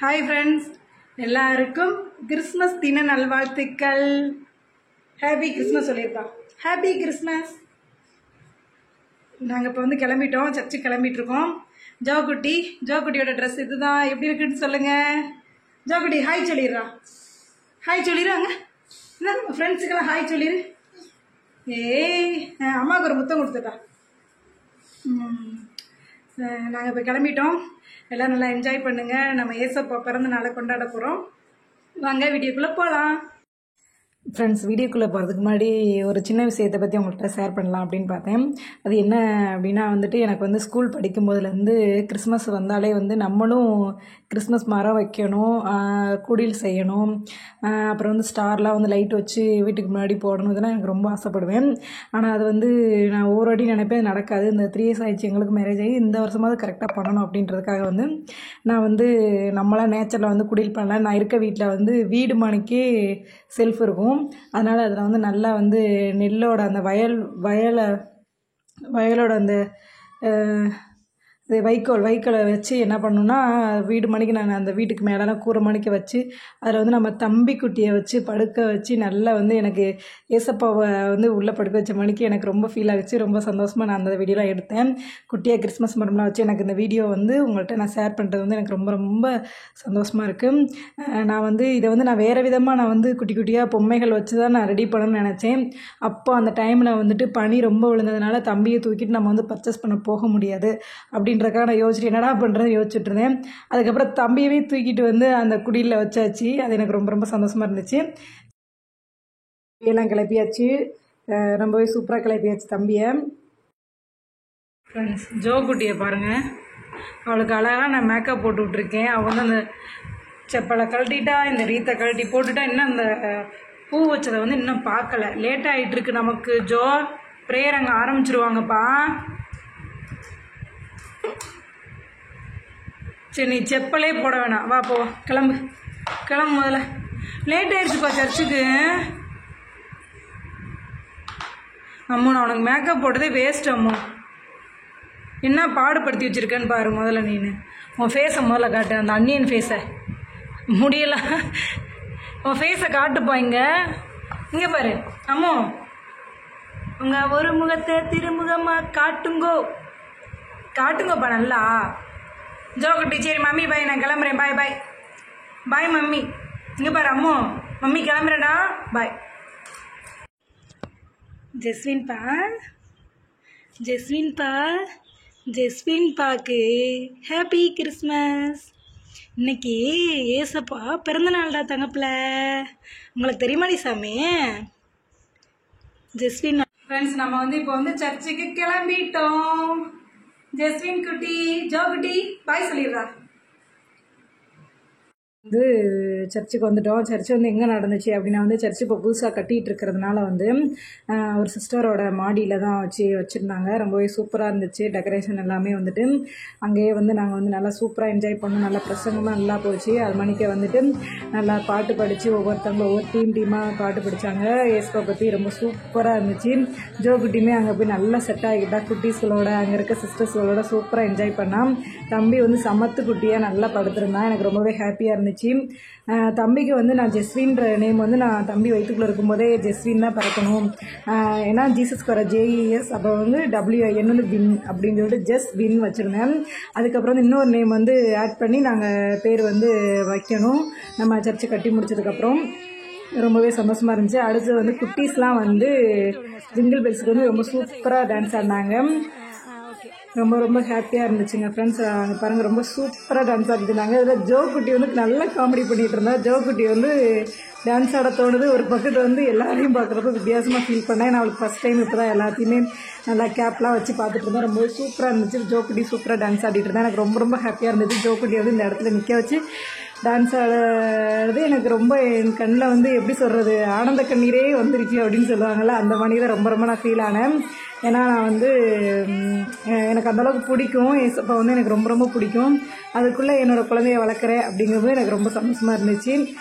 Hi friends, எல்லாருக்கும் Christmas தின நல்வாழ்த்துக்கள். ஹாப்பி கிறிஸ்மஸ் சொல்லியிருக்கோம். Happy Christmas. நாங்கள் இப்போ வந்து கிளம்பிட்டோம், சர்ச்சுக்கு கிளம்பிட்டுருக்கோம். ஜோக்குட்டியோட ட்ரெஸ் இதுதான். எப்படி இருக்குன்னு சொல்லுங்கள். ஜோக்குட்டி ஹாய் சொல்லிடுறா. ஹாய் சொல்லிடுறாங்க. என்ன நம்ம ஃப்ரெண்ட்ஸுக்கெல்லாம் ஹாய் சொல்லிடு. ஏய், அம்மாவுக்கு ஒரு முத்தம் கொடுத்துட்டா. நாங்கள் இப்போ கிளம்பிட்டோம். எல்லாம் நல்லா என்ஜாய் பண்ணுங்கள். நம்ம ஏசப்பா பிறந்த நாளை கொண்டாட போகிறோம். வாங்க வீடியோக்குள்ளே போகலாம். ஃப்ரெண்ட்ஸ், வீடியோக்குள்ளே போகிறதுக்கு முன்னாடி ஒரு சின்ன விஷயத்தை பற்றி உங்கள்கிட்ட ஷேர் பண்ணலாம் அப்படின்னு பார்த்தேன். அது என்ன அப்படின்னா வந்துட்டு, எனக்கு வந்து ஸ்கூல் படிக்கும்போதுலேருந்து கிறிஸ்மஸ் வந்தாலே வந்து நம்மளும் கிறிஸ்மஸ் மரம் வைக்கணும், குடில் செய்யணும், அப்புறம் வந்து ஸ்டார்லாம் வந்து லைட் வச்சு வீட்டுக்கு முன்னாடி போடணும். இதெல்லாம் எனக்கு ரொம்ப ஆசைப்படுவேன். ஆனால் அது வந்து நான் ஒவ்வொரு வாட்டி நினைப்பேன், நடக்காது. இந்த 3 இயர்ஸ் ஆகிடுச்சு எங்களுக்கு மேரேஜ் ஆகி. இந்த வருஷமாவது கரெக்டாக பண்ணணும் அப்படின்றதுக்காக வந்து நான் வந்து நம்மளாம் நேச்சரில் வந்து குடில் பண்ணல. நான் இருக்க வீட்டில் வந்து வீடு மணிக்கே செல்ஃப் இருக்கும். அதனால் அதில் வந்து நல்லா வந்து நெல்லோட அந்த வயலோட அந்த வைக்கோலை வச்சு என்ன பண்ணணுன்னா, வீடு மணிக்கு நான் அந்த வீட்டுக்கு மேலெலாம் கூரை மணிக்க வச்சு அதில் வந்து நம்ம தம்பி குட்டியை வச்சு படுக்க வச்சு நல்லா வந்து எனக்கு ஏசப்பாவை வந்து உள்ளே படுக்க வச்ச மணிக்கு எனக்கு ரொம்ப ஃபீல் ஆகிடுச்சு. ரொம்ப சந்தோஷமாக நான் அந்த வீடியோலாம் எடுத்தேன். குட்டியாக கிறிஸ்மஸ் மரம்லாம் வச்சு எனக்கு இந்த வீடியோ வந்து உங்கள்கிட்ட நான் ஷேர் பண்ணுறது வந்து எனக்கு ரொம்ப ரொம்ப சந்தோஷமாக இருக்குது. நான் வந்து இதை வந்து நான் வேறு விதமாக நான் வந்து குட்டி குட்டியாக பொம்மைகள் வச்சு தான் நான் ரெடி பண்ணணும்னு நினச்சேன். அப்போ அந்த டைமில் வந்துட்டு பனி ரொம்ப விழுந்ததுனால தம்பியை தூக்கிட்டு நம்ம வந்து பர்ச்சேஸ் பண்ண போக முடியாது அப்படின்றக்காக நான் யோசிச்சுட்டு என்னடா பண்ணுறேன்னு யோசிச்சுட்டு இருந்தேன். அதுக்கப்புறம் தம்பியவே தூக்கிட்டு வந்து அந்த குடியில் வச்சாச்சு. அது எனக்கு ரொம்ப ரொம்ப சந்தோஷமாக இருந்துச்சு. எல்லாம் கிளப்பியாச்சு, ரொம்பவே சூப்பராக கிளப்பியாச்சு தம்பியை. ஃப்ரெண்ட்ஸ், ஜோக்குட்டியை பாருங்கள். அவளுக்கு அழகாக நான் மேக்கப் போட்டு விட்ருக்கேன். அவள் வந்து அந்த செப்பலை கழட்டிட்டா, இந்த ரீத்தை கழட்டி போட்டுட்டா. இன்னும் அந்த பூ வச்சதை வந்து இன்னும் பார்க்கல. லேட் ஆகிட்டுருக்கு நமக்கு. ப்ரேயர் அங்கே ஆரம்பிச்சிருவாங்கப்பா. சரி, நீ செப்பலே போட வேணாம், வா போ, கிளம்பு முதல்ல. லேட் ஆயிடுச்சுப்பா சர்ச்சுக்கு. அம்மா, நான் உனக்கு மேக்கப் போட்டதே வேஸ்ட் அம்மா. என்ன பாடுபடுத்தி வச்சுருக்கேன்னு பாரு முதல்ல. நீனு உன் ஃபேஸை முதல்ல காட்டு, அந்த அன்னியன் ஃபேஸை. முடியல, உன் ஃபேஸை காட்டுப்பா. இங்கே பாரு அம்மோ, உங்கள் ஒரு முகத்தை திருமுகமாக காட்டுங்கப்பா நல்லா. ஜோக்குட்டி, சரி மம்மி பாய், நான் கிளம்புறேன். Bye mummy. இங்கே பாரு அம்மோ, மம்மி கிளம்புறேடா, பாய். ஜெஸ்வின்பாக்கு ஹாப்பி கிறிஸ்மஸ். இன்னைக்கு ஏசப்பா பிறந்தநாள்டா தங்கப்பில். உங்களுக்கு தெரியுமாடி சாமி? ஜெஸ்வின் ஃப்ரெண்ட்ஸ், நம்ம வந்து இப்போ வந்து சர்ச்சுக்கு கிளம்பிட்டோம். ஜெஸ்வின் குட்டி, ஜோக்குட்டி பாய் சொல்லிடுறா. வந்து சர்ச்சுக்கு வந்துட்டோம். சர்ச்சு வந்து எங்கே நடந்துச்சு அப்படின்னா வந்து சர்ச்சு இப்போ புதுசாக கட்டிகிட்டு இருக்கிறதுனால வந்து ஒரு சிஸ்டரோட மாடியில் தான் வச்சுருந்தாங்க. ரொம்பவே சூப்பராக இருந்துச்சு. டெக்கரேஷன் எல்லாமே வந்துட்டு அங்கேயே வந்து நாங்கள் வந்து நல்லா சூப்பராக என்ஜாய் பண்ணோம். நல்லா பிரசங்கமாக நல்லா போச்சு. அது மணிக்கு வந்துட்டு நல்லா பாட்டு படித்து ஒவ்வொருத்தவங்களும் ஒவ்வொரு டீமாக பாட்டு படித்தாங்க. ஏசப்பா பற்றி ரொம்ப சூப்பராக இருந்துச்சு. ஜோக்குட்டியுமே அங்கே போய் நல்லா செட் ஆகிக்கிட்டா. குட்டீஸ்களோட அங்கே இருக்க சிஸ்டர்ஸ்களோட சூப்பராக என்ஜாய் பண்ணான். தம்பி வந்து சமத்து குட்டியாக நல்லா படுத்திருந்தான். எனக்கு ரொம்பவே ஹாப்பியாக இருந்துச்சு. தம்பிக்கு வந்து நான் ஜெஸ்வின்ற நேம் வந்து நான் தம்பி வயிற்றுக்குள்ளே இருக்கும்போதே ஜெஸ்வின் தான் பிறக்கணும். ஏன்னா ஜீசஸ்க்கு வர JES, அப்புறம் வந்து WIN வந்து வின் அப்படின்னு சொல்லிட்டு ஜெஸ்வின் வச்சுருந்தேன். அதுக்கப்புறம் வந்து இன்னொரு நேம் வந்து ஆட் பண்ணி நாங்கள் பேர் வந்து வைக்கணும். நம்ம சர்ச்சை கட்டி முடிச்சதுக்கப்புறம் ரொம்பவே சந்தோஷமாக இருந்துச்சு. அடுத்து வந்து குட்டீஸ்லாம் வந்து ஜிங்கிள் பெல்ஸுக்கு வந்து ரொம்ப சூப்பராக டான்ஸ் ஆடினாங்க. ரொம்ப ரொம்ப ஹாப்பியாக இருந்துச்சுங்க ஃப்ரெண்ட்ஸ். அங்கே பாருங்கள், ரொம்ப சூப்பராக டான்ஸ் ஆடிட்டு இருந்தாங்க. இதில் ஜோக்குட்டி வந்து நல்லா காமெடி பண்ணிகிட்டு இருந்தா. ஜோக்குட்டி வந்து டான்ஸ் ஆட தோணுது. ஒரு பக்கத்தில் வந்து எல்லாரையும் பார்க்குறப்ப வித்தியாசமாக ஃபீல் பண்ணேன். நான் அவளுக்கு ஃபஸ்ட் டைம் இப்போ தான் எல்லாத்தையுமே நல்லா கேப்லாம் வச்சு பார்த்துட்டு இருந்தேன். ரொம்பவே சூப்பராக இருந்துச்சு. ஜோக்குட்டி சூப்பராக டான்ஸ் ஆடிட்டு இருந்தேன். எனக்கு ரொம்ப ரொம்ப ஹாப்பியாக இருந்துச்சு. ஜோக்குட்டி வந்து இந்த இடத்துல நிற்க வச்சு டான்ஸ் ஆடுறது எனக்கு ரொம்ப என் கண்ணில் வந்து எப்படி சொல்கிறது, ஆனந்த கண்ணீரே வந்துருச்சு அப்படின்னு சொல்லுவாங்கள்ல, அந்த மாதிரி தான் ரொம்ப ரொம்ப நான் ஃபீல் ஆனேன். ஏன்னா நான் வந்து எனக்கு அந்தளவுக்கு பிடிக்கும். ஏசப்பா வந்து எனக்கு ரொம்ப ரொம்ப பிடிக்கும். அதுக்குள்ளே என்னோடய குழந்தைய வளர்க்குறேன் அப்படிங்கிறது எனக்கு ரொம்ப சந்தோஷமாக இருந்துச்சு.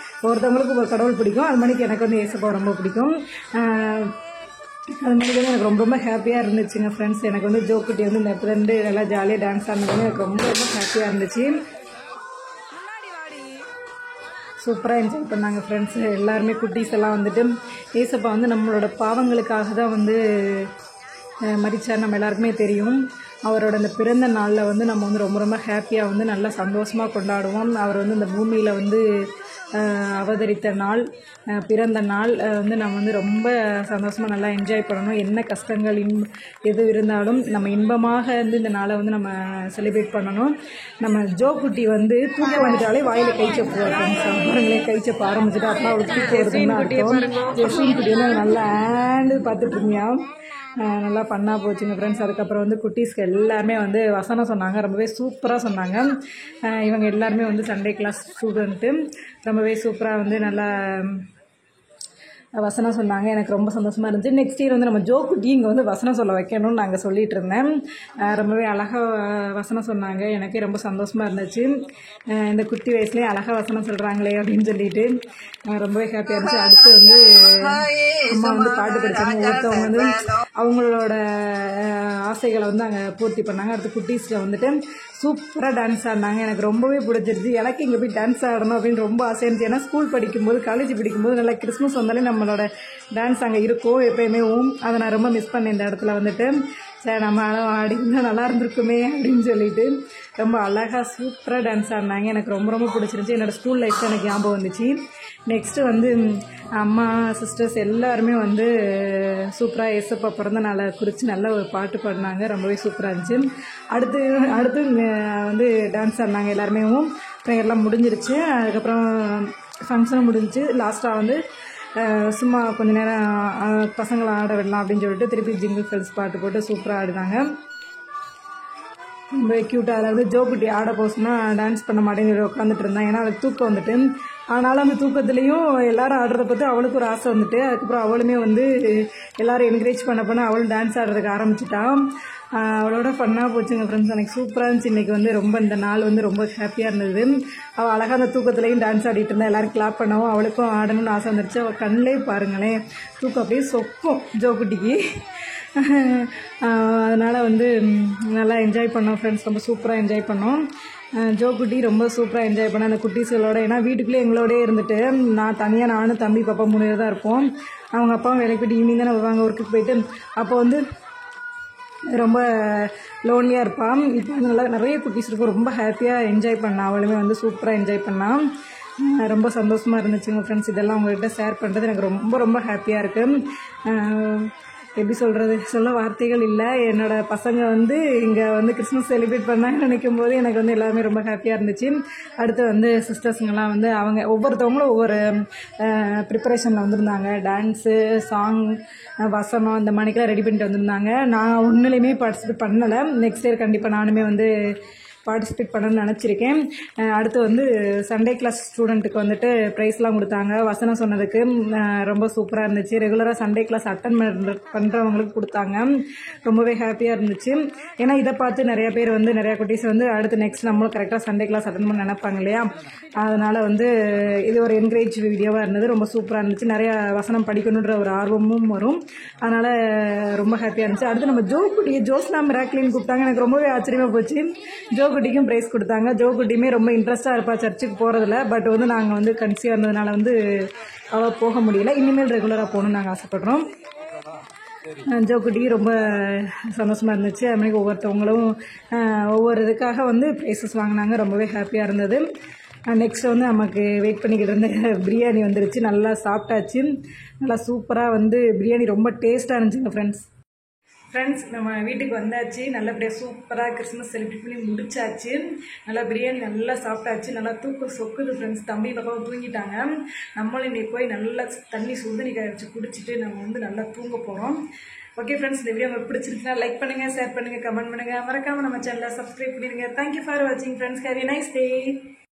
ஒருத்தவங்களுக்கு ஒரு கடவுள் பிடிக்கும், அது மாதிரிக்கு எனக்கு வந்து ஏசப்பா ரொம்ப பிடிக்கும். அது மாதிரி எனக்கு ரொம்ப ரொம்ப ஹாப்பியாக இருந்துச்சுங்க ஃப்ரெண்ட்ஸ். எனக்கு வந்து ஜோக்குட்டி வந்து இந்த இடத்துல இருந்து நல்லா ஜாலியாக டான்ஸ் ஆனது எனக்கு ரொம்ப ரொம்ப ஹாப்பியாக இருந்துச்சு. சூப்பராக என்ஜாய் பண்ணாங்க ஃப்ரெண்ட்ஸ். எல்லாருமே குட்டீஸ் எல்லாம் வந்துட்டு ஏசப்பா வந்து நம்மளோட பாவங்களுக்காக தான் வந்து மரிச்சார், நம்ம எல்லாருக்குமே தெரியும். அவரோட அந்த பிறந்த நாளில் வந்து நம்ம வந்து ரொம்ப ரொம்ப ஹாப்பியாக வந்து நல்லா சந்தோஷமாக கொண்டாடுவோம். அவர் வந்து இந்த பூமியில் வந்து அவதரித்த நாள், பிறந்த நாள் வந்து நம்ம வந்து ரொம்ப சந்தோஷமாக நல்லா என்ஜாய் பண்ணணும். என்ன கஷ்டங்கள் எது இருந்தாலும் நம்ம இன்பமாக வந்து இந்த நாளை வந்து நம்ம செலிப்ரேட் பண்ணணும். நம்ம ஜோ குட்டி வந்து தூக்க வந்துட்டாலே வாயில் கைச்சப்பு அவங்களே கைச்சப்பு ஆரம்பிச்சுட்டு அப்பா அவளுக்கு தூக்கம் வருதுன்னு அர்த்தம். ஜெஸ்வின் குட்டி வந்து நல்லா ஆண்டு பார்த்துட்டு இருந்தியா, நல்லா ஃபன்னாக போச்சுங்க ஃப்ரெண்ட்ஸ். அதுக்கப்புறம் வந்து குட்டீஸ்க்கு எல்லாருமே வந்து வசனம் சொன்னாங்க, ரொம்பவே சூப்பராக சொன்னாங்க. இவங்க எல்லாருமே வந்து சண்டே கிளாஸ் ஸ்டூடெண்ட்டு, ரொம்பவே சூப்பராக வந்து நல்லா வசனம் சொன்னாங்க. எனக்கு ரொம்ப சந்தோஷமாக இருந்துச்சு. நெக்ஸ்ட் இயர் வந்து நம்ம ஜோ குட்டி இங்கே வந்து வசனம் சொல்ல வைக்கணும்னு நாங்கள் சொல்லிகிட்டு இருந்தேன். ரொம்பவே அழகாக வசனம் சொன்னாங்க. எனக்கே ரொம்ப சந்தோஷமாக இருந்துச்சு. இந்த குட்டி வயசுலேயே அழகாக வசனம் சொல்கிறாங்களே அப்படின்னு சொல்லிட்டு ரொம்பவே ஹாப்பியாக இருந்துச்சு. அடுத்து வந்து அம்மா வந்து பாட்டு படித்தாங்க. ஒருத்தவங்க வந்து அவங்களோட ஆசைகளை வந்து அங்கே பூர்த்தி பண்ணாங்க. அடுத்து குட்டீஸில் வந்துட்டு சூப்பராக டான்ஸ் ஆடினாங்க. எனக்கு ரொம்பவே பிடிச்சிருச்சு. எனக்கு இங்கே போய் டான்ஸ் ஆடணும் அப்படின்னு ரொம்ப ஆசை இருந்துச்சு. ஏன்னா ஸ்கூல் படிக்கும்போது, காலேஜ் படிக்கும்போது நல்லா கிறிஸ்மஸ் வந்தாலே நம்மளோட டான்ஸ் அங்கே இருக்கும் எப்போயுமே. அதை நான் ரொம்ப மிஸ் பண்ணேன் இந்த இடத்துல வந்துட்டு. சரி, நம்ம ஆடி இருந்தால் நல்லா இருந்திருக்குமே அப்படின்னு சொல்லிட்டு ரொம்ப அழகாக சூப்பராக டான்ஸ் ஆடினாங்க. எனக்கு ரொம்ப ரொம்ப பிடிச்சிருந்துச்சி. என்னோடய ஸ்கூல் லைஃப் எனக்கு ஞாபகம் வந்துச்சு. நெக்ஸ்ட்டு வந்து அம்மா சிஸ்டர்ஸ் எல்லாருமே வந்து சூப்பராக ஏசப்பா பிறந்த நாளை குறித்து நல்ல ஒரு பாட்டு பாடினாங்க. ரொம்பவே சூப்பராக இருந்துச்சு. அடுத்து வந்து டான்ஸ் ஆடினாங்க எல்லாருமே. ப்ரேயர்லாம் முடிஞ்சிருச்சு. அதுக்கப்புறம் ஃபங்க்ஷனும் முடிஞ்சிச்சு. லாஸ்ட்டாக வந்து சும்மா கொஞ்ச நேரம் பசங்களை ஆட விடலாம் அப்படின்னு சொல்லிட்டு திருப்பி ஜிங்கிள் பெல்ஸ் பாட்டு போட்டு சூப்பராக ஆடினாங்க. ரொம்ப க்யூட்டாக. அதாவது ஜோ குட்டி ஆட போச்சுன்னா டான்ஸ் பண்ண மாட்டேன்னு சொல்லி உட்காந்துட்டு இருந்தான். ஏன்னா அவளுக்கு தூக்கம் வந்துட்டு. ஆனாலும் அந்த தூக்கத்துலேயும் எல்லாரும் ஆடுறத பார்த்து அவளுக்கு ஒரு ஆசை வந்துட்டு அதுக்கப்புறம் அவளுமே வந்து எல்லோரும் என்கரேஜ் பண்ண அவளும் டான்ஸ் ஆடுறதுக்கு ஆரம்பிச்சிட்டான். அவளோட ஃபன்னாக போச்சுங்க ஃப்ரெண்ட்ஸ். எனக்கு சூப்பராக இருந்துச்சு. இன்றைக்கி வந்து ரொம்ப இந்த நாள் வந்து ரொம்ப ஹாப்பியாக இருந்தது. அவள் அழகாக அந்த தூக்கத்துலேயும் டான்ஸ் ஆடிட்டு இருந்தா. எல்லோரும் கிளாப் பண்ணவும் அவளுக்கும் ஆடணும்னு ஆசை வந்துருச்சு. அவள் கண்ணிலே பாருங்களேன் தூக்கம் அப்படியே சொக்கும் ஜோ குட்டிக்கு. அதனால் வந்து நல்லா என்ஜாய் பண்ணோம் ஃப்ரெண்ட்ஸ். ரொம்ப சூப்பராக என்ஜாய் பண்ணோம். ஜோ குட்டி ரொம்ப சூப்பராக என்ஜாய் பண்ணேன் அந்த குட்டீஸுகளோட. ஏன்னா வீட்டுக்குள்ளே எங்களோடே இருந்துட்டு நான் தனியாக, நானும் தம்பி பாப்பா 3 பேர் தான் இருப்போம். அவங்க அப்பாவும் வேலைக்கு போய்ட்டு ஈவினிங் தானே வருவாங்க ஒர்க்குக்கு போயிட்டு. அப்போ வந்து ரொம்ப லோன்லியாக இருப்பான். இப்போ வந்து நல்லா நிறைய குட்டீஸ் இருக்கும். ரொம்ப ஹாப்பியாக என்ஜாய் பண்ணான். அவளுமே வந்து சூப்பராக என்ஜாய் பண்ணான். ரொம்ப சந்தோஷமாக இருந்துச்சுங்க ஃப்ரெண்ட்ஸ். இதெல்லாம் உங்கள்கிட்ட ஷேர் பண்ணுறது எனக்கு ரொம்ப ரொம்ப ஹாப்பியாக இருக்குது. எப்படி சொல்ல வார்த்தைகள் இல்லை. என்னோடய பசங்க வந்து இங்கே வந்து கிறிஸ்மஸ் செலிப்ரேட் பண்ணாங்கன்னு நினைக்கும் போது எனக்கு வந்து எல்லாருமே ரொம்ப ஹாப்பியாக இருந்துச்சு. அடுத்து வந்து சிஸ்டர்ஸுங்கெல்லாம் வந்து அவங்க ஒவ்வொருத்தவங்களும் ஒவ்வொரு ப்ரிப்பரேஷனில் வந்திருந்தாங்க. டான்ஸு, சாங், வசனம் இந்த மணிக்கெல்லாம் ரெடி பண்ணிட்டு வந்திருந்தாங்க. நான் ஒன்றுலையுமே பார்ட்டிசிபேட் பண்ணலை. நெக்ஸ்ட் இயர் கண்டிப்பாக நானுமே வந்து பார்ட்டிசிபேட் பண்ணணும்னு நினச்சிருக்கேன். அடுத்து வந்து சண்டே கிளாஸ் ஸ்டூடெண்ட்டுக்கு வந்துட்டு ப்ரைஸ்லாம் கொடுத்தாங்க. வசனம் சொன்னதுக்கு ரொம்ப சூப்பராக இருந்துச்சு. ரெகுலராக சண்டே கிளாஸ் அட்டன் பண்ணுறவங்களுக்கு கொடுத்தாங்க. ரொம்பவே ஹாப்பியாக இருந்துச்சு. ஏன்னா இதை பார்த்து நிறைய பேர் வந்து நிறையா குட்டீஸ் வந்து அடுத்து நெக்ஸ்ட் நம்மளும் கரெக்டாக சண்டே கிளாஸ் அட்டன் பண்ண நினைப்பாங்க இல்லையா. அதனால் வந்து இது ஒரு என்கரேஜ் வீடியோவாக இருந்தது. ரொம்ப சூப்பராக இருந்துச்சு. நிறையா வசனம் படிக்கணுன்ற ஒரு ஆர்வமும் வரும். அதனால் ரொம்ப ஹாப்பியாக இருந்துச்சு. அடுத்து நம்ம ஜோ குட்டியை ஜோஸ்னா மிராக்லின்னு கூப்பிட்டாங்க. எனக்கு ரொம்பவே ஆச்சரியமாக போச்சு. ஜோ குட்டிக்கும் ப்ரைஸ் கொடுத்தாங்க. ஜோ குட்டியுமே ரொம்ப இன்ட்ரெஸ்ட்டாக இருப்பாள் சர்ச்சுக்கு போகிறதில்ல. பட் வந்து நாங்கள் வந்து கன்சியாக இருந்ததுனால வந்து அவள் போக முடியல. இனிமேல் ரெகுலராக போகணுன்னு நாங்கள் ஆசைப்படுறோம். ஜோ குட்டிக்கு ரொம்ப சந்தோஷமாக இருந்துச்சு. அது மாதிரி ஒவ்வொருத்தவங்களும் ஒவ்வொரு இதுக்காக வந்து ப்ரைஸஸ் வாங்கினாங்க. ரொம்பவே ஹாப்பியாக இருந்தது. நெக்ஸ்ட் வந்து நமக்கு வெயிட் பண்ணிக்கிட்டு இருந்த பிரியாணி வந்துருச்சு. நல்லா சாப்பிட்டாச்சு. நல்லா சூப்பராக வந்து பிரியாணி ரொம்ப டேஸ்ட்டாக இருந்துச்சுங்க ஃப்ரெண்ட்ஸ். நம்ம வீட்டுக்கு வந்தாச்சு. நல்லபடியாக சூப்பராக கிறிஸ்மஸ் செலிப்ரேட் பண்ணி முடிச்சாச்சு. நல்லா பிரியாணி நல்லா சாப்பிட்டாச்சு. நல்லா தூக்கம் சொக்குது ஃப்ரெண்ட்ஸ். தம்பி பாப்பாவும் தூங்கிட்டாங்க. நம்மளும் இன்னைக்கு போய் நல்லா தண்ணி சுடுதண்ணி காய வச்சு குடிச்சிட்டு நம்ம வந்து நல்லா தூங்க போகிறோம். ஓகே ஃப்ரெண்ட்ஸ், இந்த வீடியோ உங்களுக்கு பிடிச்சிருச்சுன்னா லைக் பண்ணுங்கள், ஷேர் பண்ணுங்கள், கமெண்ட் பண்ணுங்கள். மறக்காமல் நம்ம சேனலை சப்ஸ்கிரைப் பண்ணிடுங்க. தேங்க்யூ ஃபார் வாட்சிங் friends. Have a nice day.